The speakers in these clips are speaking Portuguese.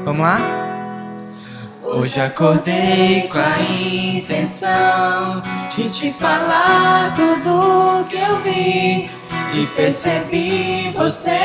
Vamos lá? Hoje acordei com a intenção de te falar tudo que eu vi e percebi você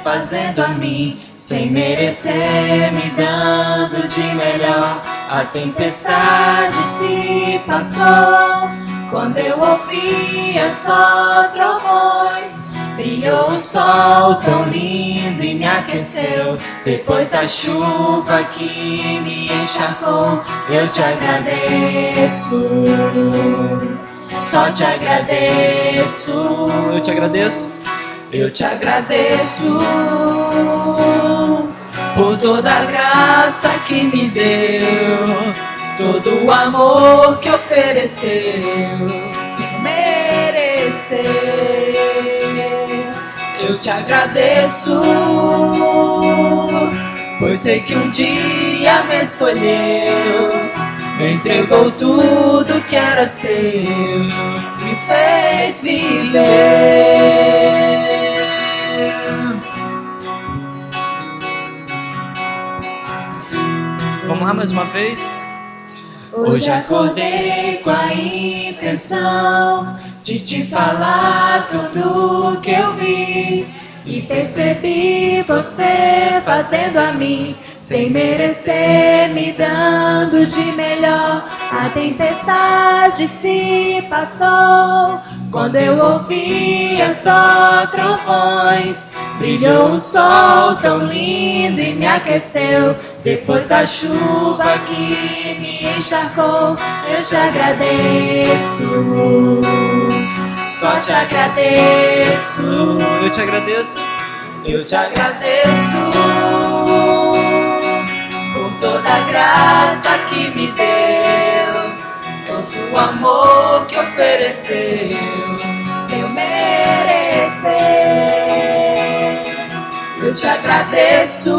fazendo a mim, sem merecer, me dando de melhor. A tempestade se passou quando eu ouvia só trovões. Brilhou o sol tão lindo e me aqueceu. Depois da chuva que me encharcou, eu te agradeço. Só te agradeço. Eu te agradeço. Eu te agradeço por toda a graça que me deu, todo o amor que ofereceu, sem merecer. Eu te agradeço, pois sei que um dia me escolheu, me entregou tudo que era seu, me fez viver. Vamos lá mais uma vez? Hoje acordei com a intenção de te falar tudo que eu vi e percebi você fazendo a mim, sem merecer, me dando de melhor. A tempestade se passou quando eu ouvia só trovões. Brilhou um sol tão lindo e me aqueceu. Depois da chuva que me encharcou, eu te agradeço. Só te agradeço. Eu te agradeço. Eu te agradeço por toda a graça que me deu, todo o amor que ofereceu, sem merecer. Eu te agradeço,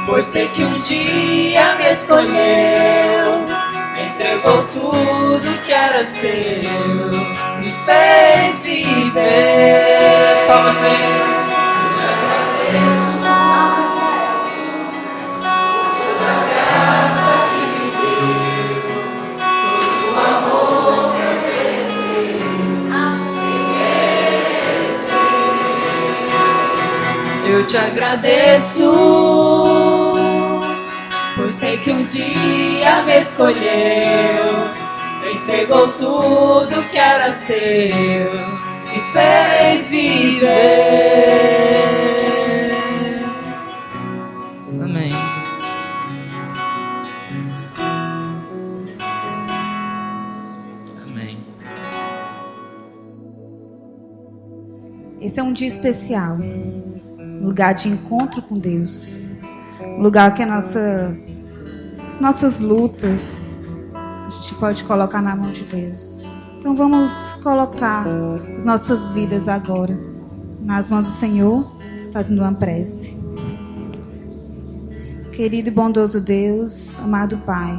pois sei que um dia me escolheu, me entregou tudo que era seu, me fez viver. Só vocês. Eu te agradeço por toda a graça que me deu, todo o amor que ofereceu, sem merecer. Eu te agradeço, pois sei que um dia me escolheu, entregou tudo que era seu, me fez viver. Amém. Amém. Esse é um dia especial, um lugar de encontro com Deus, um lugar que as nossas lutas a gente pode colocar na mão de Deus. Então vamos colocar as nossas vidas agora nas mãos do Senhor, fazendo uma prece. Querido e bondoso Deus, amado Pai,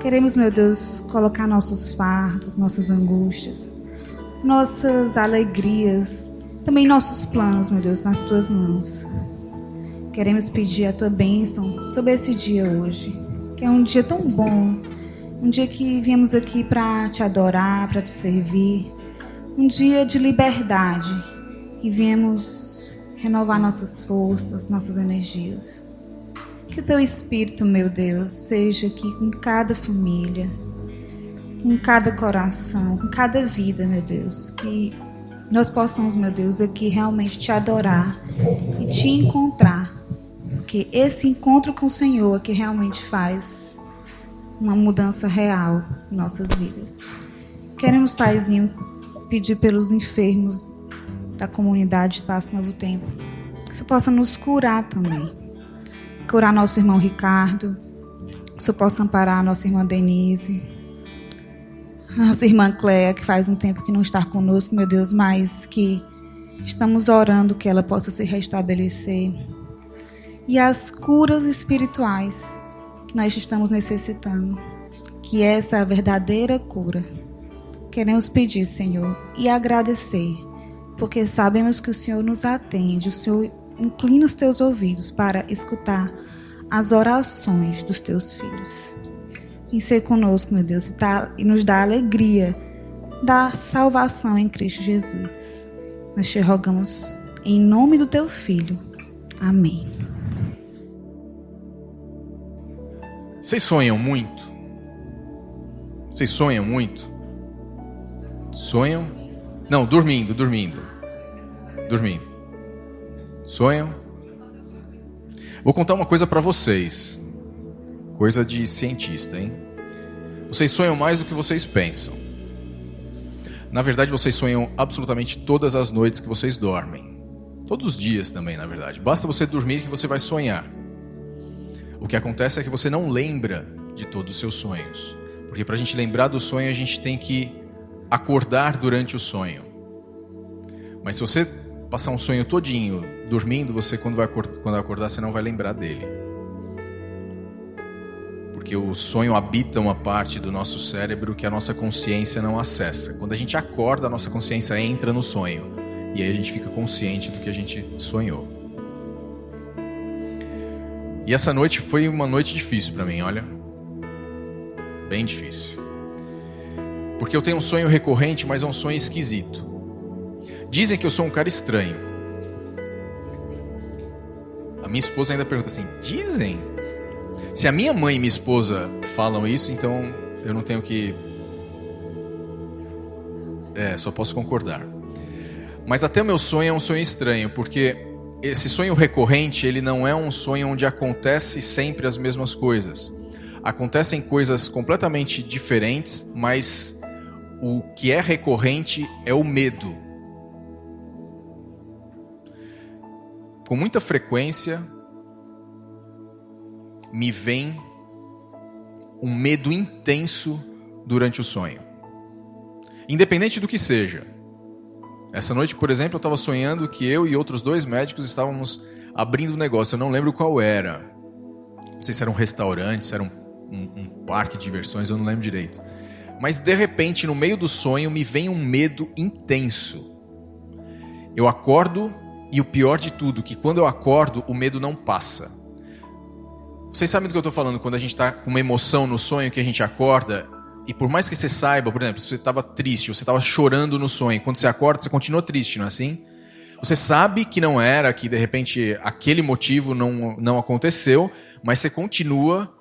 queremos, meu Deus, colocar nossos fardos, nossas angústias, nossas alegrias, também nossos planos, meu Deus, nas Tuas mãos. Queremos pedir a Tua bênção sobre esse dia hoje, que é um dia tão bom, um dia que viemos aqui para Te adorar, para Te servir, um dia de liberdade, que viemos renovar nossas forças, nossas energias. Que o Teu Espírito, meu Deus, seja aqui com cada família, com cada coração, com cada vida, meu Deus, que nós possamos, meu Deus, aqui realmente Te adorar e Te encontrar, porque esse encontro com o Senhor é que realmente faz uma mudança real em nossas vidas. Queremos, Paizinho, pedir pelos enfermos da comunidade Espaço Novo Tempo, que Você possa nos curar também. Curar nosso irmão Ricardo, que Você possa amparar nossa irmã Denise, nossa irmã Cléia, que faz um tempo que não está conosco, meu Deus, mas que estamos orando que ela possa se restabelecer. E as curas espirituais que nós estamos necessitando, que essa é a verdadeira cura. Queremos pedir, Senhor, e agradecer, porque sabemos que o Senhor nos atende, o Senhor inclina os teus ouvidos para escutar as orações dos teus filhos. Vem ser conosco, meu Deus, e nos dá a alegria da salvação em Cristo Jesus. Nós te rogamos em nome do teu Filho. Amém. Vocês sonham muito? Vocês sonham muito? Sonham? Não, dormindo. Sonham? Vou contar uma coisa para vocês. Coisa de cientista, hein? Vocês sonham mais do que vocês pensam. Na verdade, vocês sonham absolutamente todas as noites que vocês dormem. Todos os dias também, na verdade. Basta você dormir que você vai sonhar. O que acontece é que você não lembra de todos os seus sonhos. Porque para a gente lembrar do sonho, a gente tem que acordar durante o sonho. Mas se você passar um sonho todinho dormindo, você quando acordar, você não vai lembrar dele. Porque o sonho habita uma parte do nosso cérebro que a nossa consciência não acessa. Quando a gente acorda, a nossa consciência entra no sonho. E aí a gente fica consciente do que a gente sonhou. E essa noite foi uma noite difícil para mim, olha. Bem difícil. Porque eu tenho um sonho recorrente, mas é um sonho esquisito. Dizem que eu sou um cara estranho. A minha esposa ainda pergunta assim, dizem? Se a minha mãe e minha esposa falam isso, então eu não tenho que... só posso concordar. Mas até o meu sonho é um sonho estranho, porque esse sonho recorrente, ele não é um sonho onde acontece sempre as mesmas coisas. Acontecem coisas completamente diferentes, mas o que é recorrente é o medo. Com muita frequência, me vem um medo intenso durante o sonho. Independente do que seja. Essa noite, por exemplo, eu estava sonhando que eu e outros 2 médicos estávamos abrindo um negócio. Eu não lembro qual era. Não sei se era um restaurante, se era um parque de diversões, eu não lembro direito. Mas de repente, no meio do sonho, me vem um medo intenso. Eu acordo e o pior de tudo, que quando eu acordo, o medo não passa. Vocês sabem do que eu estou falando? Quando a gente está com uma emoção no sonho que a gente acorda, e por mais que você saiba, por exemplo, se você estava triste, você estava chorando no sonho, quando você acorda, você continua triste, não é assim? Você sabe que não era, que de repente aquele motivo não aconteceu, mas você continua.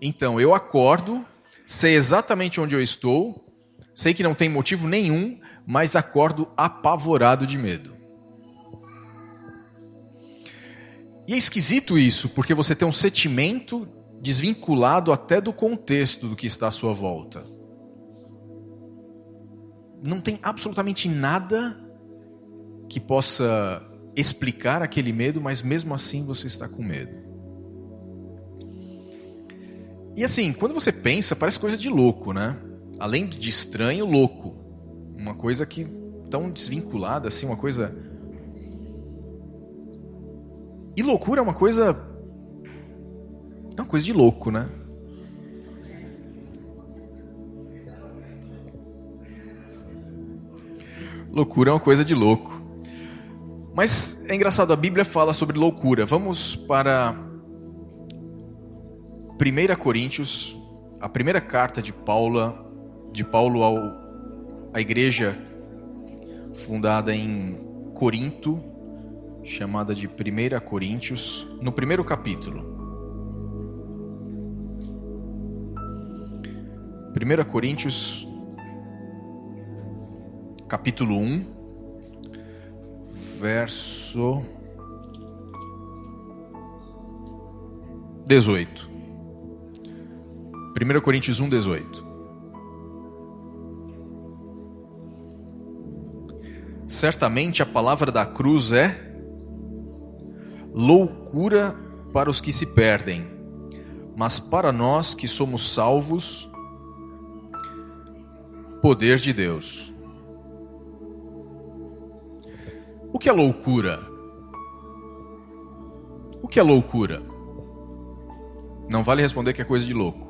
Então, eu acordo, sei exatamente onde eu estou, sei que não tem motivo nenhum, mas acordo apavorado de medo. E é esquisito isso, porque você tem um sentimento desvinculado até do contexto do que está à sua volta. Não tem absolutamente nada que possa explicar aquele medo, mas mesmo assim você está com medo. E assim, quando você pensa, parece coisa de louco, né? Além de estranho, louco. Uma coisa que tão desvinculada, assim, uma coisa... E loucura é uma coisa de louco, né? Loucura é uma coisa de louco. Mas é engraçado, a Bíblia fala sobre loucura. Vamos para 1 Coríntios, a primeira carta de Paulo à igreja fundada em Corinto, chamada de 1 Coríntios, no primeiro capítulo. 1 Coríntios, capítulo 1, verso 18. 1 Coríntios 1, 18. Certamente a palavra da cruz é loucura para os que se perdem, mas para nós que somos salvos, poder de Deus. O que é loucura? O que é loucura? Não vale responder que é coisa de louco.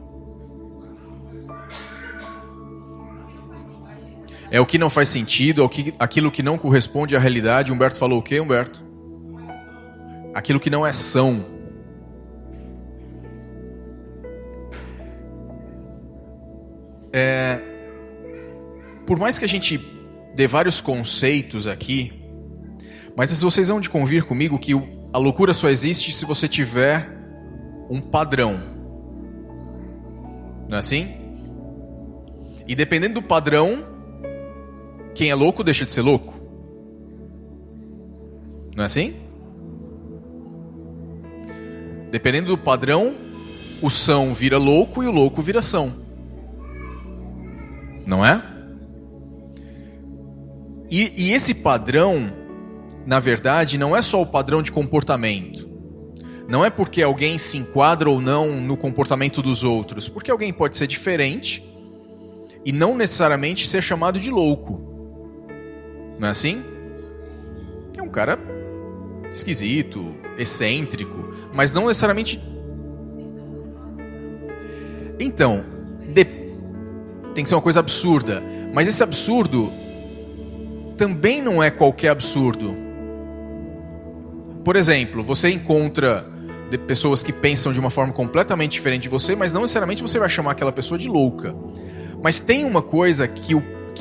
É o que não faz sentido, aquilo que não corresponde à realidade. Humberto falou o quê, Humberto? aquilo que não é são. Por mais que a gente dê vários conceitos aqui, mas vocês vão de convir comigo que a loucura só existe se você tiver um padrão. Não é assim? E dependendo do padrão, quem é louco deixa de ser louco. Não é assim? Dependendo do padrão, o são vira louco e o louco vira são. Não é? E esse padrão, na verdade, não é só o padrão de comportamento. Não é porque alguém se enquadra ou não no comportamento dos outros. Porque alguém pode ser diferente e não necessariamente ser chamado de louco. Não é assim? É um cara esquisito, excêntrico, mas não necessariamente... Então, tem que ser uma coisa absurda. Mas esse absurdo também não é qualquer absurdo. Por exemplo, você encontra pessoas que pensam de uma forma completamente diferente de você, mas não necessariamente você vai chamar aquela pessoa de louca. Mas tem uma coisa que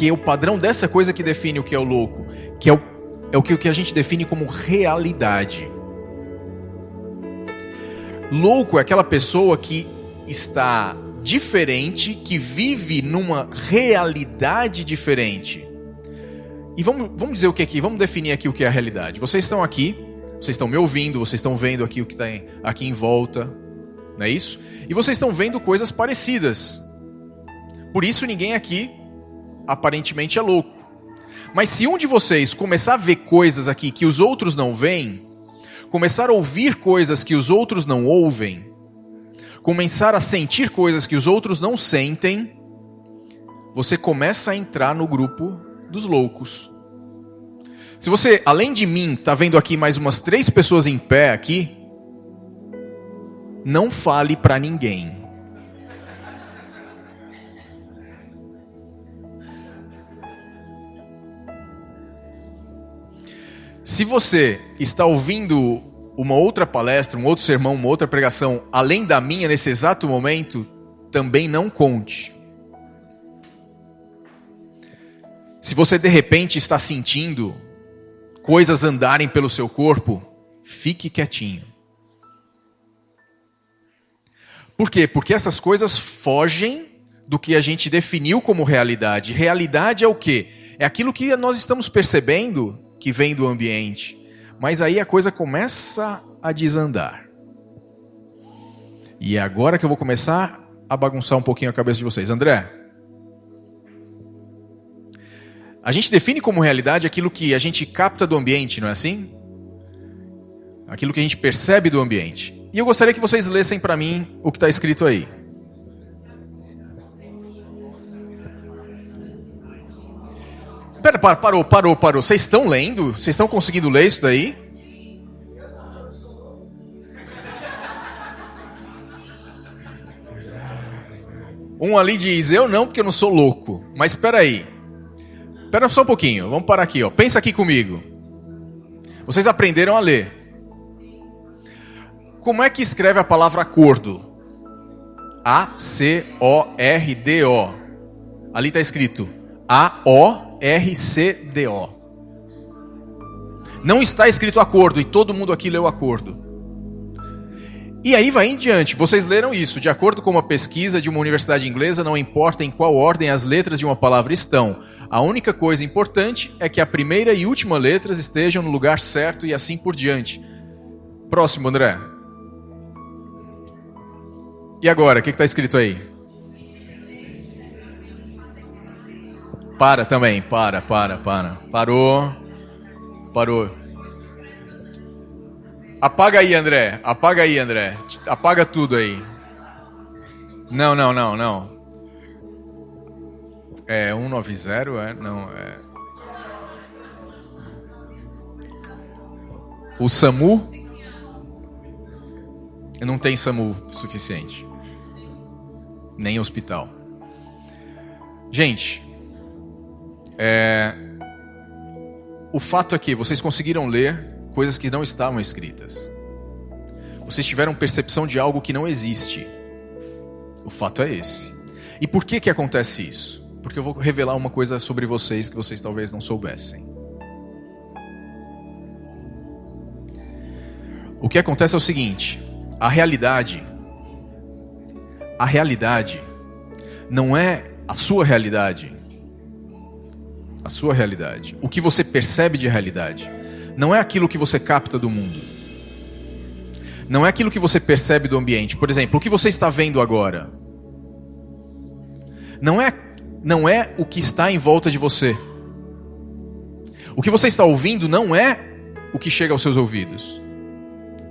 é o padrão dessa coisa que define o que é o louco, que é o que a gente define como realidade. Louco é aquela pessoa que está diferente, que vive numa realidade diferente. E vamos dizer o que aqui, vamos definir aqui o que é a realidade. Vocês estão aqui, vocês estão me ouvindo, vocês estão vendo aqui o que está aqui em volta, não é isso? E vocês estão vendo coisas parecidas. Por isso ninguém aqui aparentemente é louco. Mas se um de vocês começar a ver coisas aqui que os outros não veem, começar a ouvir coisas que os outros não ouvem, começar a sentir coisas que os outros não sentem, você começa a entrar no grupo dos loucos. Se você, além de mim, está vendo aqui mais umas 3 pessoas em pé aqui, não fale para ninguém. Se você está ouvindo uma outra palestra, um outro sermão, uma outra pregação, além da minha nesse exato momento, também não conte. Se você de repente está sentindo coisas andarem pelo seu corpo, fique quietinho. Por quê? Porque essas coisas fogem do que a gente definiu como realidade. Realidade é o quê? É aquilo que nós estamos percebendo que vem do ambiente. Mas aí a coisa começa a desandar. E é agora que eu vou começar a bagunçar um pouquinho a cabeça de vocês. André, a gente define como realidade aquilo que a gente capta do ambiente, não é assim? Aquilo que a gente percebe do ambiente. E eu gostaria que vocês lessem para mim o que está escrito aí. Parou. Vocês estão lendo? Vocês estão conseguindo ler isso daí? Um ali diz, eu não, porque eu não sou louco. Mas espera aí. Espera só um pouquinho, vamos parar aqui. Pensa aqui comigo. Vocês aprenderam a ler. Como é que escreve a palavra acordo? A-C-O-R-D-O. Ali está escrito A-O-R-C-D-O. Não está escrito acordo, e todo mundo aqui leu acordo. E aí vai em diante, vocês leram isso. De acordo com uma pesquisa de uma universidade inglesa, não importa em qual ordem as letras de uma palavra estão. A única coisa importante é que a primeira e última letras estejam no lugar certo e assim por diante. Próximo, André. E agora, o que está escrito aí? Para também, para. Parou. Apaga aí, André. Apaga tudo aí. Não. É 190, não, é... O SAMU? Não tem SAMU suficiente. Nem hospital. Gente, o fato é que vocês conseguiram ler coisas que não estavam escritas. Vocês tiveram percepção de algo que não existe. O fato é esse. E por que acontece isso? Porque eu vou revelar uma coisa sobre vocês que vocês talvez não soubessem. O que acontece é o seguinte: a realidade não é a sua realidade. A sua realidade. O que você percebe de realidade não é aquilo que você capta do mundo. Não é aquilo que você percebe do ambiente. Por exemplo, o que você está vendo agora não é o que está em volta de você. O que você está ouvindo não é o que chega aos seus ouvidos.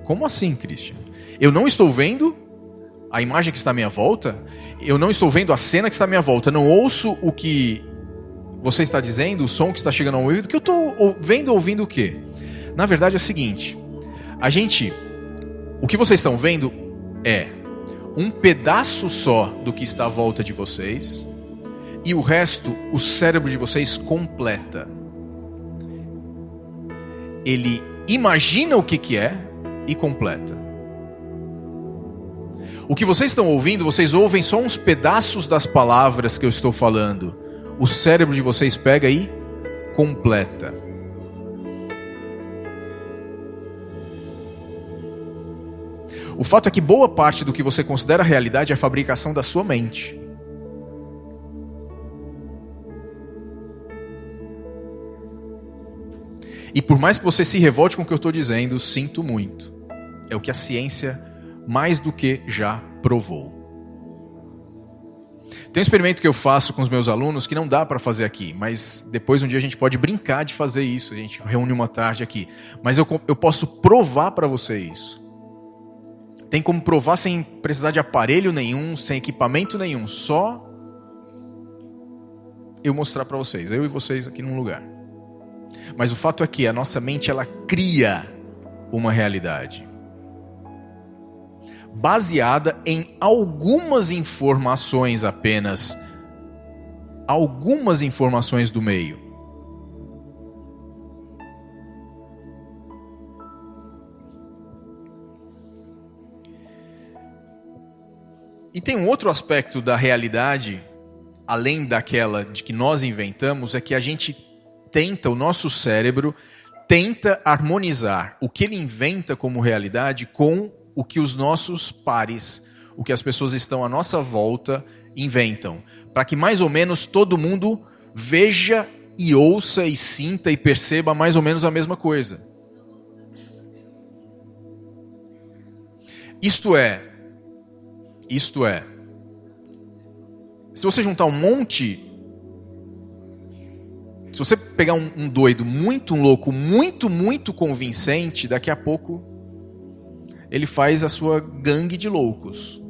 Como assim, Christian? Eu não estou vendo a imagem que está à minha volta? Eu não estou vendo a cena que está à minha volta? Eu não ouço o que você está dizendo, o som que está chegando ao ouvido? O que eu estou vendo, ouvindo o quê? Na verdade é o seguinte: o que vocês estão vendo é um pedaço só do que está à volta de vocês, e o resto, o cérebro de vocês completa. Ele imagina o que é e completa. O que vocês estão ouvindo, vocês ouvem só uns pedaços das palavras que eu estou falando. O cérebro de vocês pega e completa. O fato é que boa parte do que você considera realidade é a fabricação da sua mente. E por mais que você se revolte com o que eu estou dizendo, sinto muito. É o que a ciência mais do que já provou. Tem um experimento que eu faço com os meus alunos que não dá para fazer aqui, mas depois um dia a gente pode brincar de fazer isso. A gente reúne uma tarde aqui. Mas eu posso provar para você isso. Tem como provar sem precisar de aparelho nenhum, sem equipamento nenhum. Só eu mostrar para vocês, eu e vocês aqui num lugar. Mas o fato é que a nossa mente, ela cria uma realidade baseada em algumas informações apenas. Algumas informações do meio. E tem um outro aspecto da realidade, além daquela de que nós inventamos, é que a gente o nosso cérebro tenta harmonizar o que ele inventa como realidade com o que os nossos pares, o que as pessoas estão à nossa volta inventam, para que mais ou menos todo mundo veja e ouça e sinta e perceba mais ou menos a mesma coisa. Isto é, se você juntar um monte, se você pegar um doido muito louco, muito convincente, daqui a pouco ele faz a sua gangue de loucos.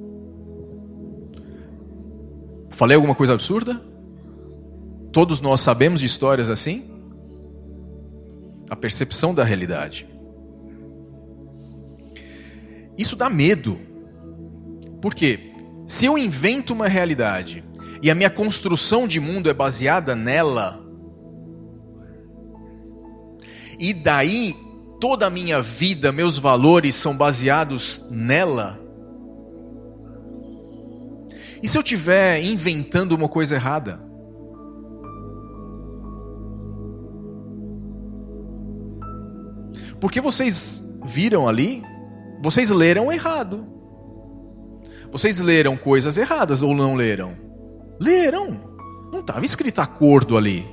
Falei alguma coisa absurda? Todos nós sabemos de histórias assim? A percepção da realidade. Isso dá medo. Por quê? Se eu invento uma realidade e a minha construção de mundo é baseada nela, e daí toda a minha vida, meus valores são baseados nela, e se eu estiver inventando uma coisa errada? Porque vocês viram ali, vocês leram errado. Vocês leram coisas erradas ou não leram? Leram. Não estava escrito acordo ali.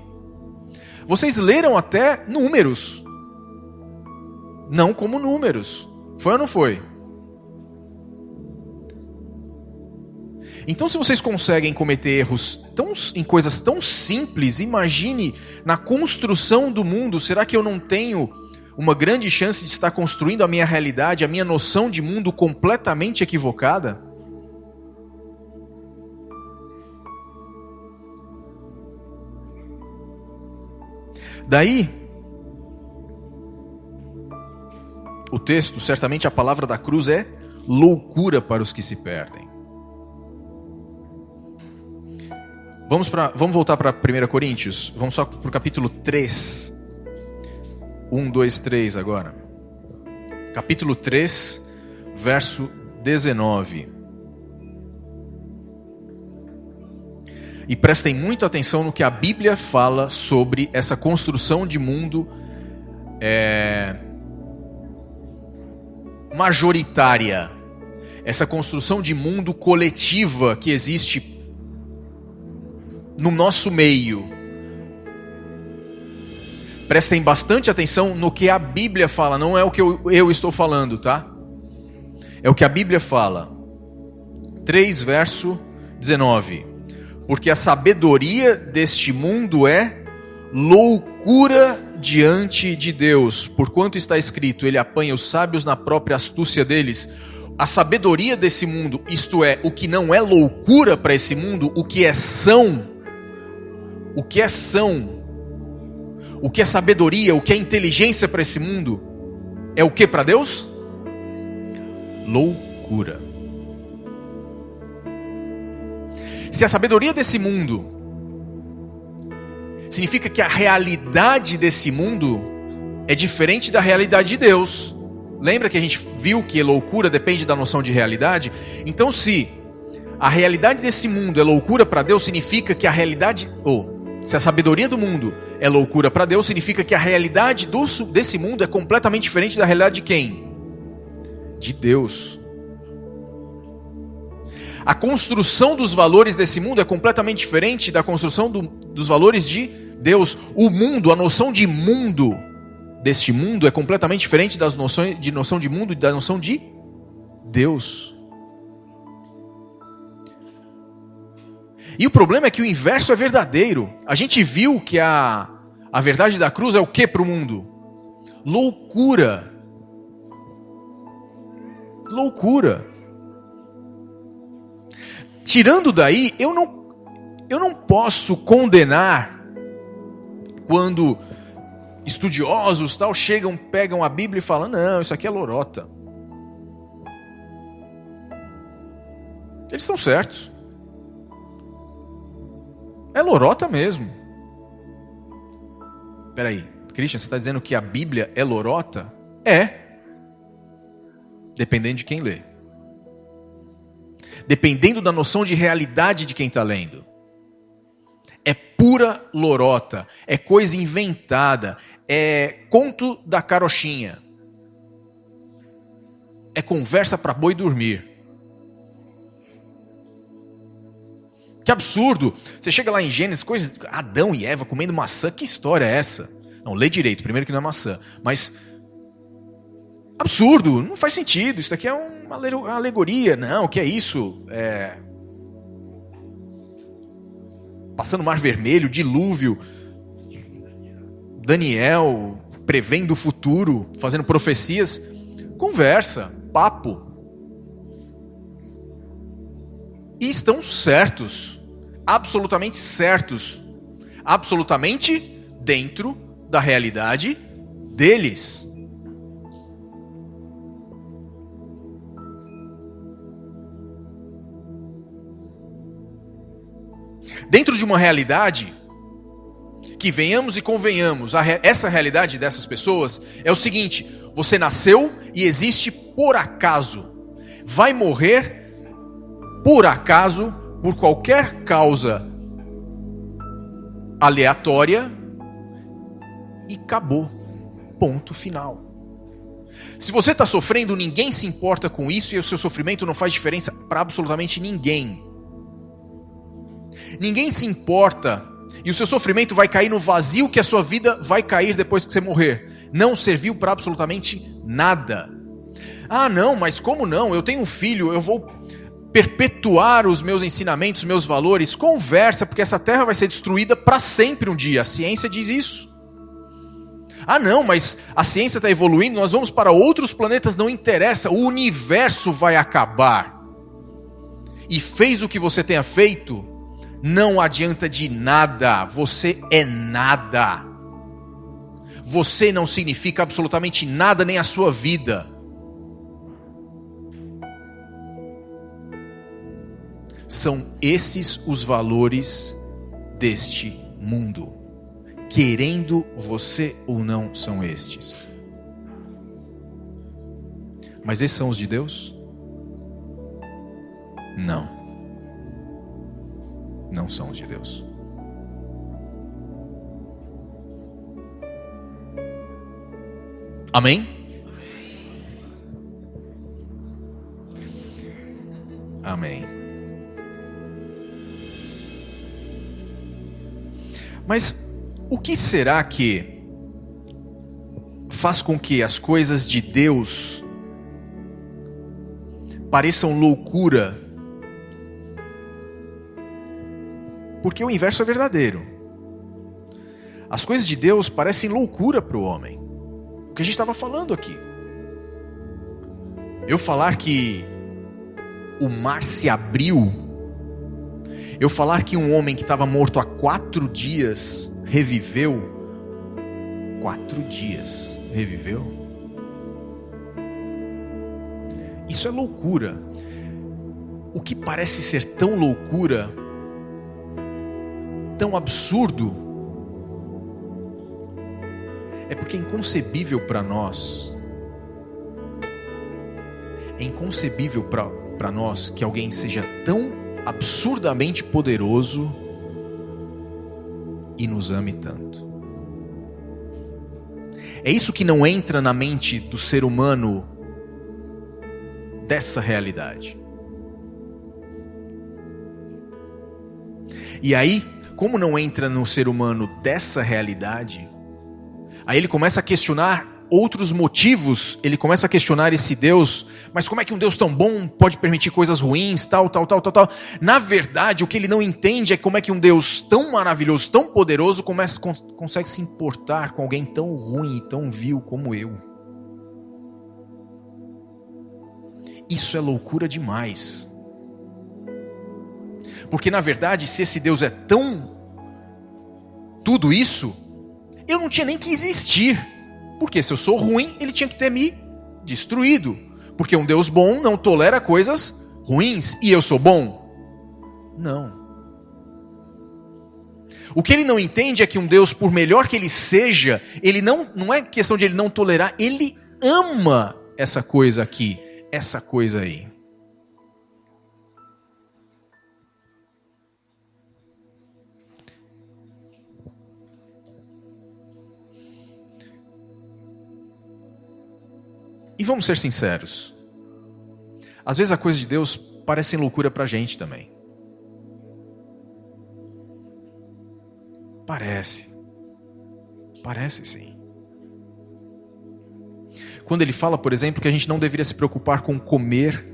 Vocês leram até números. Não como números. Foi ou não foi? Então, se vocês conseguem cometer erros em coisas tão simples, imagine na construção do mundo. Será que eu não tenho uma grande chance de estar construindo a minha realidade, a minha noção de mundo completamente equivocada? Daí, o texto, certamente a palavra da cruz é loucura para os que se perdem. Vamos voltar para 1 Coríntios. Vamos só para o capítulo 3. 1, 2, 3 agora. Capítulo 3, verso 19. E prestem muita atenção no que a Bíblia fala sobre essa construção de mundo majoritária. Essa construção de mundo coletiva que existe no nosso meio. Prestem bastante atenção no que a Bíblia fala, não é o que eu estou falando, tá? É o que a Bíblia fala. 3, verso 19. Porque a sabedoria deste mundo é loucura diante de Deus. Porquanto está escrito, ele apanha os sábios na própria astúcia deles. A sabedoria desse mundo, isto é, o que não é loucura para esse mundo, o que é são, o que é sabedoria, o que é inteligência para esse mundo, é o que para Deus? Loucura. Se a sabedoria desse mundo significa que a realidade desse mundo é diferente da realidade de Deus. Lembra que a gente viu que loucura depende da noção de realidade? Então, se a realidade desse mundo é loucura para Deus, significa que a realidade... se a sabedoria do mundo é loucura para Deus, significa que a realidade desse mundo é completamente diferente da realidade de quem? De Deus. A construção dos valores desse mundo é completamente diferente da construção dos valores de Deus. O mundo, a noção de mundo deste mundo é completamente diferente das noções de noção de mundo e da noção de Deus. E o problema é que o inverso é verdadeiro. A gente viu que a verdade da cruz é o que para o mundo? Loucura. Loucura. Tirando daí, eu não posso condenar quando estudiosos tal chegam, pegam a Bíblia e falam, não, isso aqui é lorota. Eles estão certos. É lorota mesmo. Peraí, Christian, você está dizendo que a Bíblia é lorota? É. Dependendo de quem lê. Dependendo da noção de realidade de quem está lendo. É pura lorota, é coisa inventada, é conto da carochinha. É conversa para boi dormir. Que absurdo! Você chega lá em Gênesis, coisas, Adão e Eva comendo maçã, que história é essa? Não, lê direito, primeiro que não é maçã, mas... absurdo, não faz sentido, isso aqui é uma alegoria, não, o que é isso? Passando o Mar Vermelho, dilúvio, Daniel prevendo o futuro, fazendo profecias, conversa, papo. E estão certos, absolutamente certos, absolutamente dentro da realidade deles. Dentro de uma realidade que, venhamos e convenhamos, essa realidade dessas pessoas é o seguinte: você nasceu e existe por acaso, vai morrer por acaso, por qualquer causa aleatória e acabou, ponto final. Se você está sofrendo, ninguém se importa com isso e o seu sofrimento não faz diferença para absolutamente ninguém. Ninguém se importa e o seu sofrimento vai cair no vazio que a sua vida vai cair depois que você morrer. Não serviu para absolutamente nada. Ah, não, mas como não? Eu tenho um filho, eu vou perpetuar os meus ensinamentos, meus valores. Conversa, porque essa terra vai ser destruída para sempre um dia. A ciência diz isso. Ah, não, mas a ciência está evoluindo, nós vamos para outros planetas, não interessa. O universo vai acabar. E fez o que você tenha feito, não adianta de nada. Você é nada. Você não significa absolutamente nada, nem a sua vida. São esses os valores deste mundo. Querendo você ou não, são estes. Mas esses são os de Deus? Não. Não são os de Deus. Amém? Amém. Mas o que será que faz com que as coisas de Deus pareçam loucura? Porque o inverso é verdadeiro. As coisas de Deus parecem loucura para o homem. O que a gente estava falando aqui. Eu falar que o mar se abriu. Eu falar que um homem que estava morto há 4 dias reviveu. 4 dias reviveu. Isso é loucura. O que parece ser tão loucura, tão absurdo, é porque é inconcebível para nós. É inconcebível para nós que alguém seja tão absurdamente poderoso e nos ame tanto. É isso que não entra na mente do ser humano dessa realidade. E aí, como não entra no ser humano dessa realidade, aí ele começa a questionar outros motivos, ele começa a questionar esse Deus, mas como é que um Deus tão bom pode permitir coisas ruins, tal. Na verdade, o que ele não entende é como é que um Deus tão maravilhoso, tão poderoso, consegue se importar com alguém tão ruim e tão vil como eu. Isso é loucura demais. Porque na verdade, se esse Deus é tão tudo isso, eu não tinha nem que existir. Porque se eu sou ruim, ele tinha que ter me destruído. Porque um Deus bom não tolera coisas ruins. E eu sou bom? Não. O que ele não entende é que um Deus, por melhor que ele seja, ele não é questão de ele não tolerar, ele ama essa coisa aqui, essa coisa aí. E vamos ser sinceros. Às vezes a coisa de Deus parece loucura pra gente também. Parece. Parece sim. Quando ele fala, por exemplo, que a gente não deveria se preocupar com comer,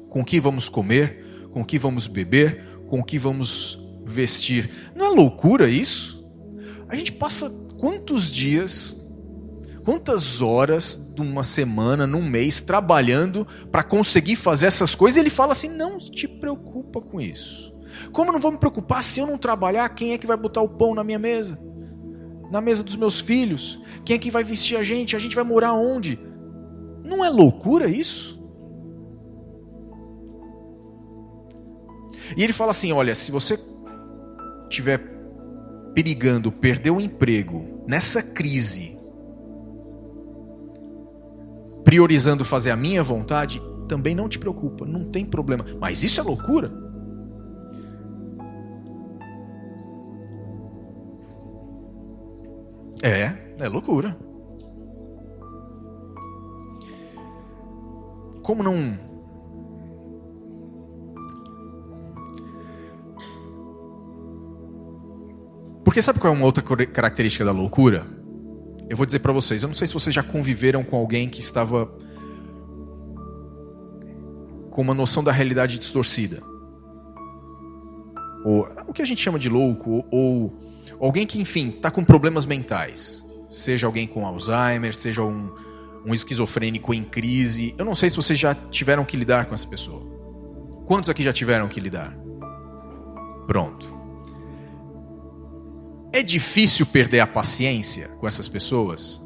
com o que vamos comer, com o que vamos beber, com o que vamos vestir. Não é loucura isso? A gente passa quantos dias, quantas horas de uma semana, num mês, trabalhando para conseguir fazer essas coisas, e ele fala assim, não te preocupa com isso. Como eu não vou me preocupar se eu não trabalhar? Quem é que vai botar o pão na minha mesa? Na mesa dos meus filhos? Quem é que vai vestir a gente? A gente vai morar onde? Não é loucura isso? E ele fala assim, olha, se você estiver perigando perder o emprego nessa crise, priorizando fazer a minha vontade, também não te preocupa, não tem problema. Mas isso é loucura? É loucura. Como não... Porque sabe qual é uma outra característica da loucura? Eu vou dizer para vocês, eu não sei se vocês já conviveram com alguém que estava com uma noção da realidade distorcida. Ou o que a gente chama de louco, ou alguém que, enfim, está com problemas mentais. Seja alguém com Alzheimer, seja um esquizofrênico em crise. Eu não sei se vocês já tiveram que lidar com essa pessoa. Quantos aqui já tiveram que lidar? Pronto. É difícil perder a paciência com essas pessoas?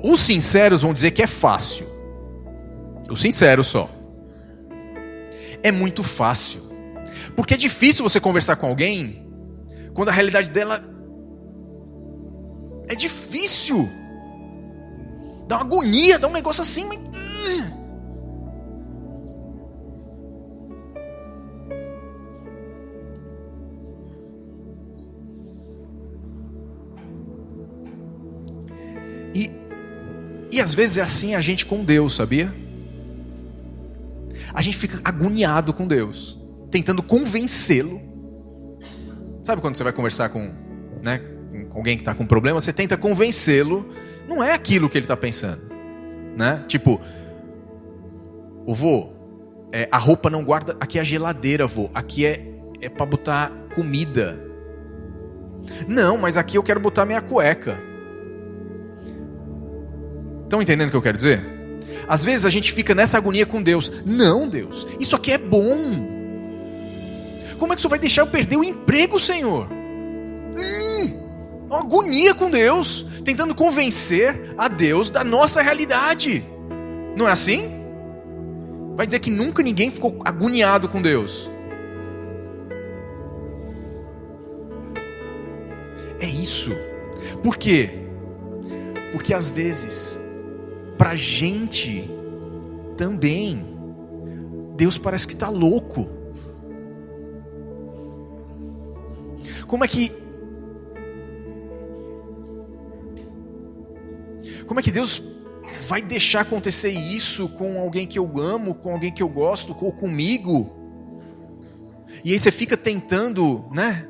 Os sinceros vão dizer que é fácil. Os sinceros só. É muito fácil. Porque é difícil você conversar com alguém quando a realidade dela é difícil. Dá uma agonia, dá um negócio assim, mas... E às vezes é assim a gente com Deus, sabia? A gente fica agoniado com Deus, tentando convencê-lo. Sabe quando você vai conversar com alguém que está com problema, você tenta convencê-lo, não é aquilo que ele está pensando, né? Tipo, vô, a roupa não guarda, aqui é a geladeira, vô, aqui é para botar comida. Não, mas aqui eu quero botar minha cueca. Estão entendendo o que eu quero dizer? Às vezes a gente fica nessa agonia com Deus. Não, Deus, isso aqui é bom. Como é que você vai deixar eu perder o emprego, Senhor? Uma agonia com Deus, tentando convencer a Deus da nossa realidade. Não é assim? Vai dizer que nunca ninguém ficou agoniado com Deus. É isso. Por quê? Porque às vezes, pra gente também, Deus parece que está louco. Como é que Deus vai deixar acontecer isso com alguém que eu amo, com alguém que eu gosto, ou comigo? E aí você fica tentando, né?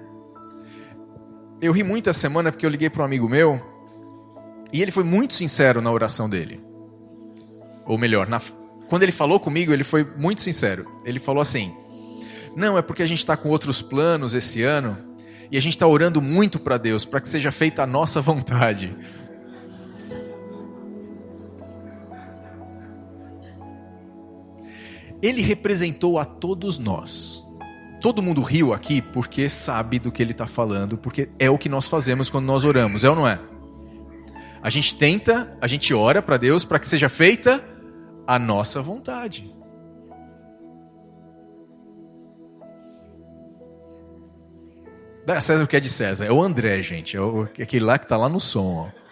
Eu ri muito essa semana porque eu liguei para um amigo meu e ele foi muito sincero na oração dele. Ou melhor, quando ele falou comigo, ele foi muito sincero. Ele falou assim: não, é porque a gente está com outros planos esse ano e a gente está orando muito para Deus, para que seja feita a nossa vontade. Ele representou a todos nós. Todo mundo riu aqui porque sabe do que ele está falando, porque é o que nós fazemos quando nós oramos, é ou não é? A gente ora para Deus para que seja feita a nossa vontade. Dá a César o que é de César. É o André, gente. É aquele lá que está lá no som. Ó.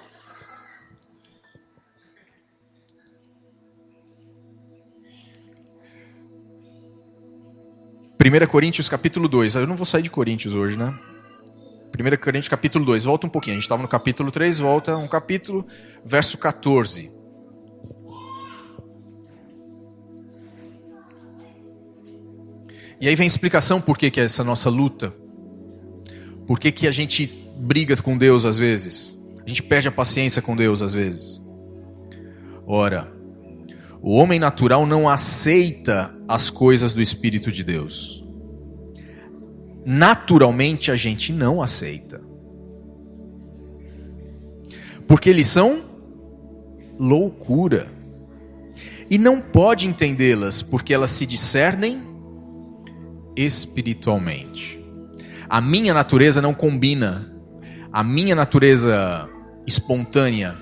Primeira Coríntios capítulo 2. Eu não vou sair de Coríntios hoje, né? 1 Coríntios capítulo 2. Volta um pouquinho. A gente estava no capítulo 3, volta um capítulo, verso 14. E aí vem a explicação por que é essa nossa luta. Por que a gente briga com Deus às vezes. A gente perde a paciência com Deus às vezes. Ora, o homem natural não aceita as coisas do Espírito de Deus. Naturalmente a gente não aceita. Porque eles são loucura. E não pode entendê-las porque elas se discernem espiritualmente. A minha natureza não combina. A minha natureza espontânea,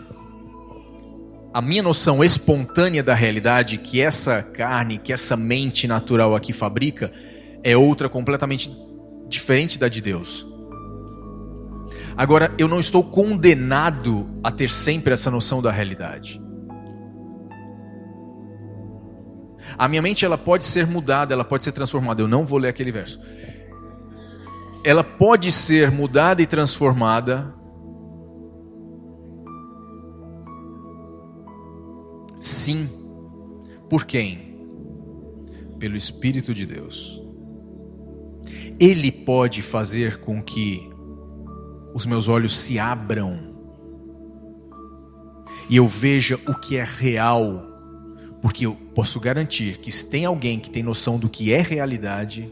a minha noção espontânea da realidade que essa carne, que essa mente natural aqui fabrica, é outra completamente diferente da de Deus. Agora, eu não estou condenado a ter sempre essa noção da realidade. A minha mente, ela pode ser mudada, ela pode ser transformada. Eu não vou ler aquele verso. Ela pode ser mudada e transformada. Sim. Por quem? Pelo Espírito de Deus. Ele pode fazer com que os meus olhos se abram e eu veja o que é real, porque eu posso garantir que se tem alguém que tem noção do que é realidade,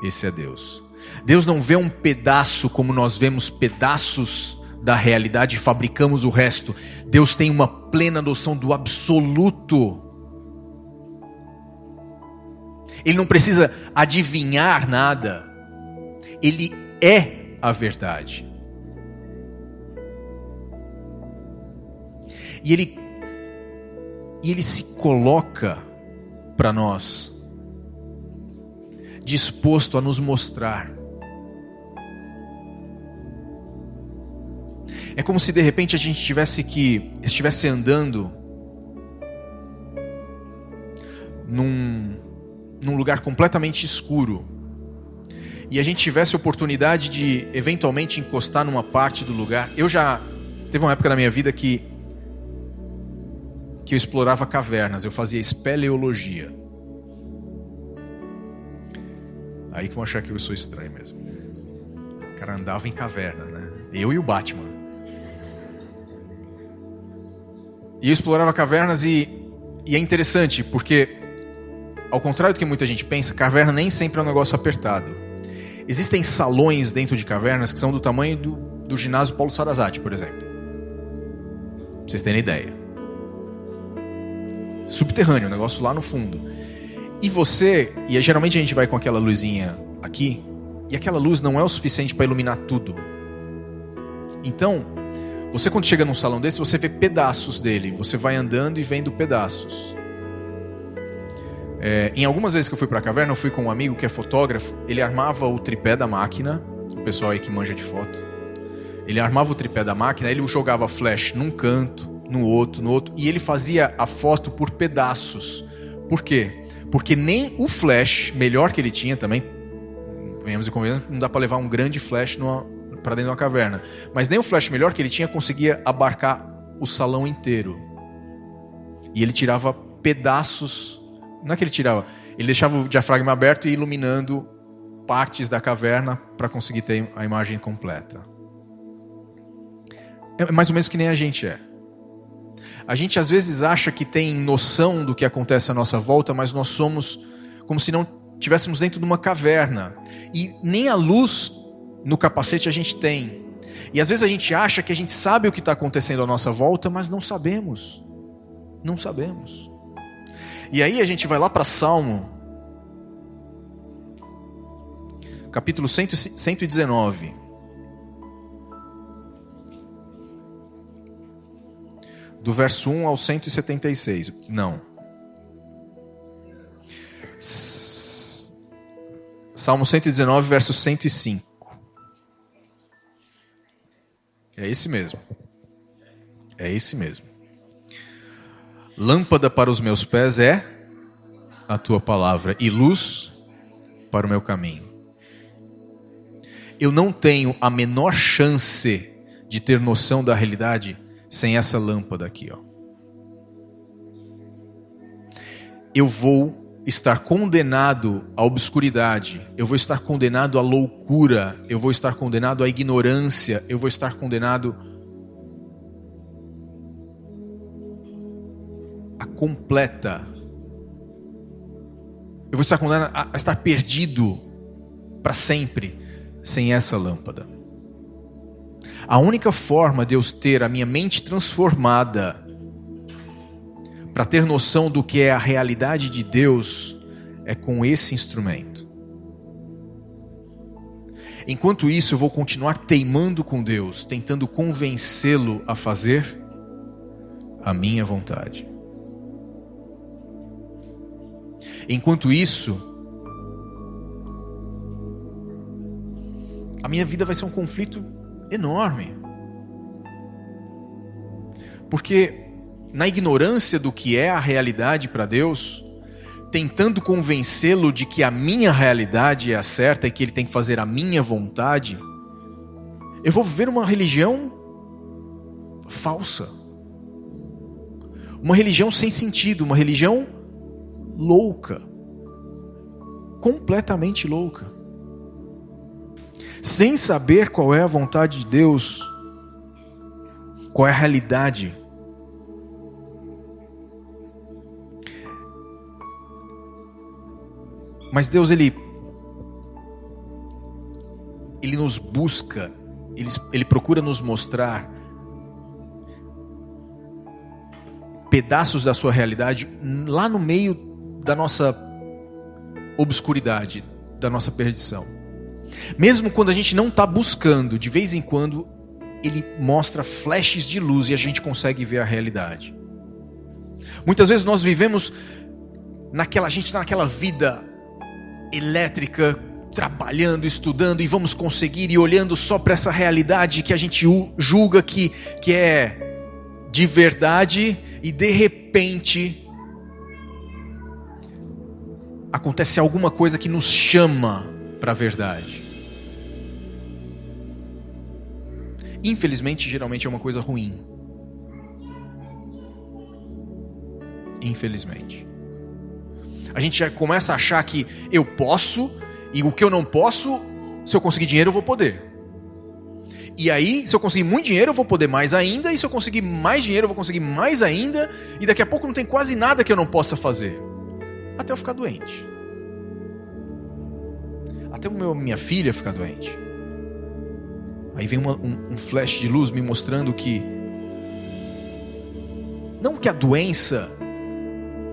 esse é Deus. Deus não vê um pedaço como nós vemos pedaços da realidade e fabricamos o resto. Deus tem uma plena noção do absoluto. Ele não precisa adivinhar nada. Ele é a verdade. E ele se coloca para nós, disposto a nos mostrar. É como se de repente a gente estivesse andando num lugar completamente escuro e a gente tivesse a oportunidade de eventualmente encostar numa parte do lugar. Teve uma época na minha vida que eu explorava cavernas, eu fazia espeleologia. Aí que vão achar que eu sou estranho mesmo. O cara andava em caverna, né? Eu e o Batman. E eu explorava cavernas e é interessante, porque ao contrário do que muita gente pensa, caverna nem sempre é um negócio apertado. Existem salões dentro de cavernas que são do tamanho do ginásio Paulo Sarazate, por exemplo. Pra vocês terem ideia. Subterrâneo, um negócio lá no fundo. E geralmente a gente vai com aquela luzinha aqui, e aquela luz não é o suficiente para iluminar tudo. Então, você quando chega num salão desse, você vê pedaços dele. Você vai andando e vendo pedaços. Em algumas vezes que eu fui pra caverna, eu fui com um amigo que é fotógrafo. Ele armava o tripé da máquina. O pessoal aí que manja de foto. Ele armava o tripé da máquina, ele jogava flash num canto, no outro. E ele fazia a foto por pedaços. Por quê? Porque nem o flash melhor que ele tinha também, venhamos e convenhamos, não dá pra levar um grande flash pra dentro de uma caverna. Mas nem o flash melhor que ele tinha conseguia abarcar o salão inteiro. E ele tirava pedaços. Não é que ele tirava, ele deixava o diafragma aberto e iluminando partes da caverna para conseguir ter a imagem completa. É mais ou menos que nem a gente é. A gente às vezes acha que tem noção do que acontece à nossa volta, mas nós somos como se não estivéssemos dentro de uma caverna. E nem a luz no capacete a gente tem. E às vezes a gente acha que a gente sabe o que está acontecendo à nossa volta, mas não sabemos. Não sabemos. E aí a gente vai lá para Salmo, capítulo 119. Do verso 1 ao 176. Não. Salmo 119, verso 105. É esse mesmo. É esse mesmo. Lâmpada para os meus pés é a tua palavra e luz para o meu caminho. Eu não tenho a menor chance de ter noção da realidade sem essa lâmpada aqui, ó. Eu vou estar condenado à obscuridade, eu vou estar condenado à loucura, eu vou estar condenado à ignorância, eu vou estar condenado à completa. Eu vou estar condenado a estar perdido para sempre sem essa lâmpada. A única forma de eu ter a minha mente transformada para ter noção do que é a realidade de Deus é com esse instrumento. Enquanto isso, eu vou continuar teimando com Deus, tentando convencê-lo a fazer a minha vontade. Enquanto isso, a minha vida vai ser um conflito enorme. Porque na ignorância do que é a realidade para Deus, tentando convencê-lo de que a minha realidade é a certa e que ele tem que fazer a minha vontade, eu vou viver uma religião falsa. Uma religião sem sentido, uma religião louca. Completamente louca. Sem saber qual é a vontade de Deus, qual é a realidade. Mas Deus, Ele nos busca, Ele procura nos mostrar pedaços da sua realidade lá no meio da nossa obscuridade, da nossa perdição. Mesmo quando a gente não está buscando, de vez em quando Ele mostra flashes de luz e a gente consegue ver a realidade. Muitas vezes nós vivemos a gente está naquela vida elétrica, trabalhando, estudando, e vamos conseguir, e olhando só para essa realidade que a gente julga que é de verdade, e de repente acontece alguma coisa que nos chama para a verdade. Infelizmente, geralmente é uma coisa ruim. Infelizmente. A gente já começa a achar que eu posso, e o que eu não posso, se eu conseguir dinheiro eu vou poder. E aí, se eu conseguir muito dinheiro eu vou poder mais ainda, e se eu conseguir mais dinheiro eu vou conseguir mais ainda, e daqui a pouco não tem quase nada que eu não possa fazer. Até eu ficar doente. Até minha filha ficar doente. Aí vem um flash de luz me mostrando que não que a doença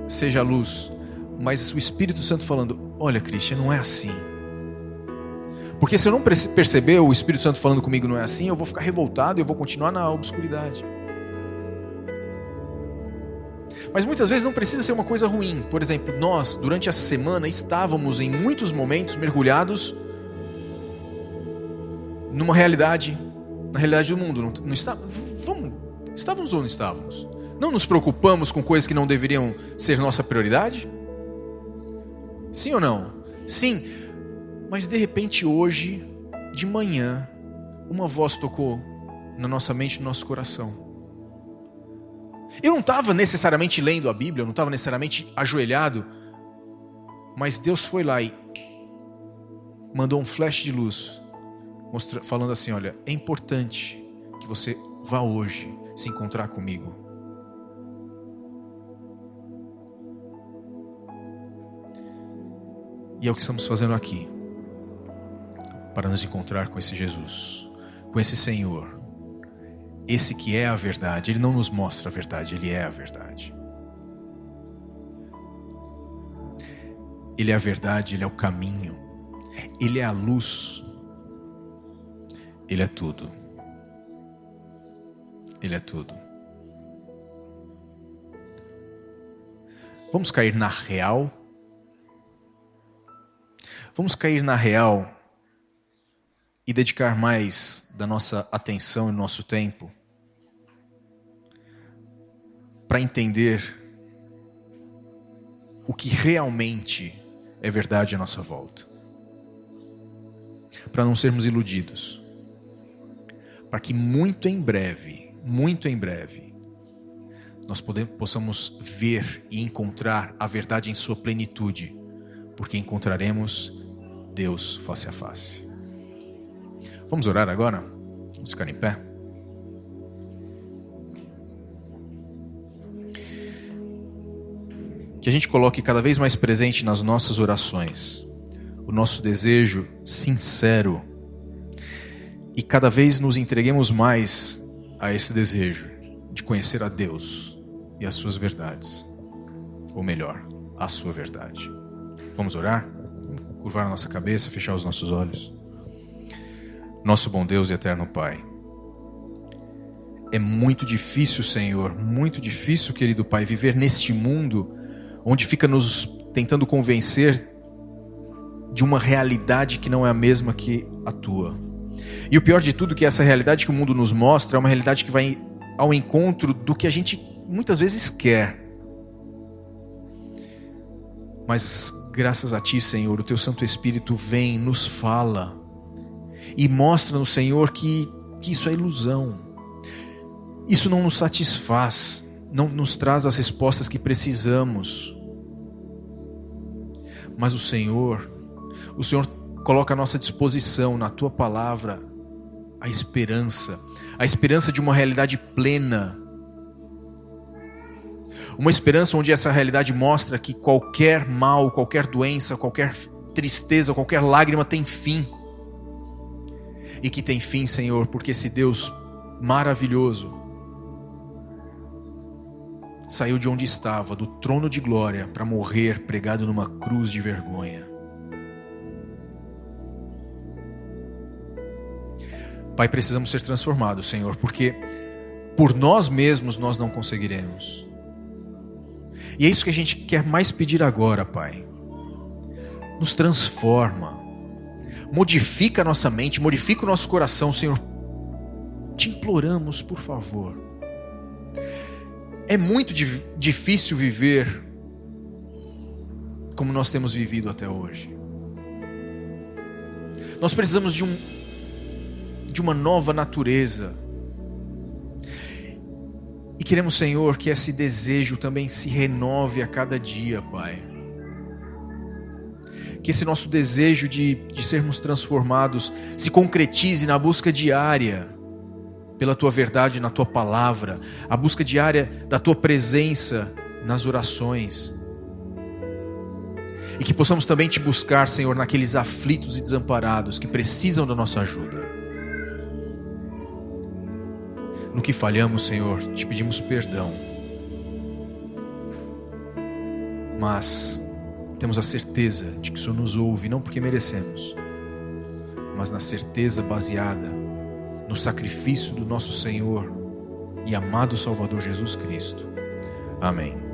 seja a luz, mas o Espírito Santo falando: olha, Christian, não é assim. Porque se eu não perceber o Espírito Santo falando comigo não é assim, eu vou ficar revoltado e eu vou continuar na obscuridade. Mas muitas vezes não precisa ser uma coisa ruim. Por exemplo, nós, durante essa semana, estávamos em muitos momentos mergulhados numa realidade, na realidade do mundo. Não estávamos ou não estávamos? Não nos preocupamos com coisas que não deveriam ser nossa prioridade? Sim ou não? Sim. Mas de repente hoje, de manhã, uma voz tocou na nossa mente, no nosso coração. Eu não estava necessariamente lendo a Bíblia, eu não estava necessariamente ajoelhado, mas Deus foi lá e mandou um flash de luz, falando assim: olha, é importante que você vá hoje se encontrar comigo. E é o que estamos fazendo aqui, para nos encontrar com esse Jesus, com esse Senhor, esse que é a verdade. Ele não nos mostra a verdade, Ele é a verdade. Ele é a verdade, Ele é o caminho, Ele é a luz, Ele é tudo. Ele é tudo. Vamos cair na real? Vamos cair na real e dedicar mais da nossa atenção e nosso tempo para entender o que realmente é verdade à nossa volta. Para não sermos iludidos. Para que muito em breve, nós possamos ver e encontrar a verdade em sua plenitude. Porque encontraremos Deus face a face. Vamos orar agora? Vamos ficar em pé? Que a gente coloque cada vez mais presente nas nossas orações o nosso desejo sincero e cada vez nos entreguemos mais a esse desejo de conhecer a Deus e as suas verdades, ou melhor, a sua verdade. Vamos orar? Curvar a nossa cabeça, fechar os nossos olhos. Nosso bom Deus e eterno Pai, é muito difícil, Senhor, muito difícil, querido Pai, viver neste mundo onde fica nos tentando convencer de uma realidade que não é a mesma que a Tua. E o pior de tudo é que essa realidade que o mundo nos mostra é uma realidade que vai ao encontro do que a gente muitas vezes quer. Mas graças a Ti, Senhor, o Teu Santo Espírito vem, nos fala e mostra-nos, Senhor, que isso é ilusão. Isso não nos satisfaz, não nos traz as respostas que precisamos. Mas o Senhor coloca à nossa disposição, na Tua palavra, a esperança de uma realidade plena. Uma esperança onde essa realidade mostra que qualquer mal, qualquer doença, qualquer tristeza, qualquer lágrima tem fim. E que tem fim, Senhor, porque esse Deus maravilhoso saiu de onde estava, do trono de glória, para morrer pregado numa cruz de vergonha. Pai, precisamos ser transformados, Senhor, porque por nós mesmos nós não conseguiremos. E é isso que a gente quer mais pedir agora, Pai. Nos transforma. modifica a nossa mente, modifica o nosso coração, Senhor. Te imploramos, por favor. É muito difícil viver como nós temos vivido até hoje. Nós precisamos de uma nova natureza. E queremos, Senhor, que esse desejo também se renove a cada dia, Pai. Que esse nosso desejo de sermos transformados se concretize na busca diária pela Tua verdade, na Tua palavra, a busca diária da Tua presença nas orações. E que possamos também Te buscar, Senhor, naqueles aflitos e desamparados que precisam da nossa ajuda. No que falhamos, Senhor, Te pedimos perdão. Mas temos a certeza de que o Senhor nos ouve, não porque merecemos, mas na certeza baseada no sacrifício do nosso Senhor e amado Salvador Jesus Cristo. Amém.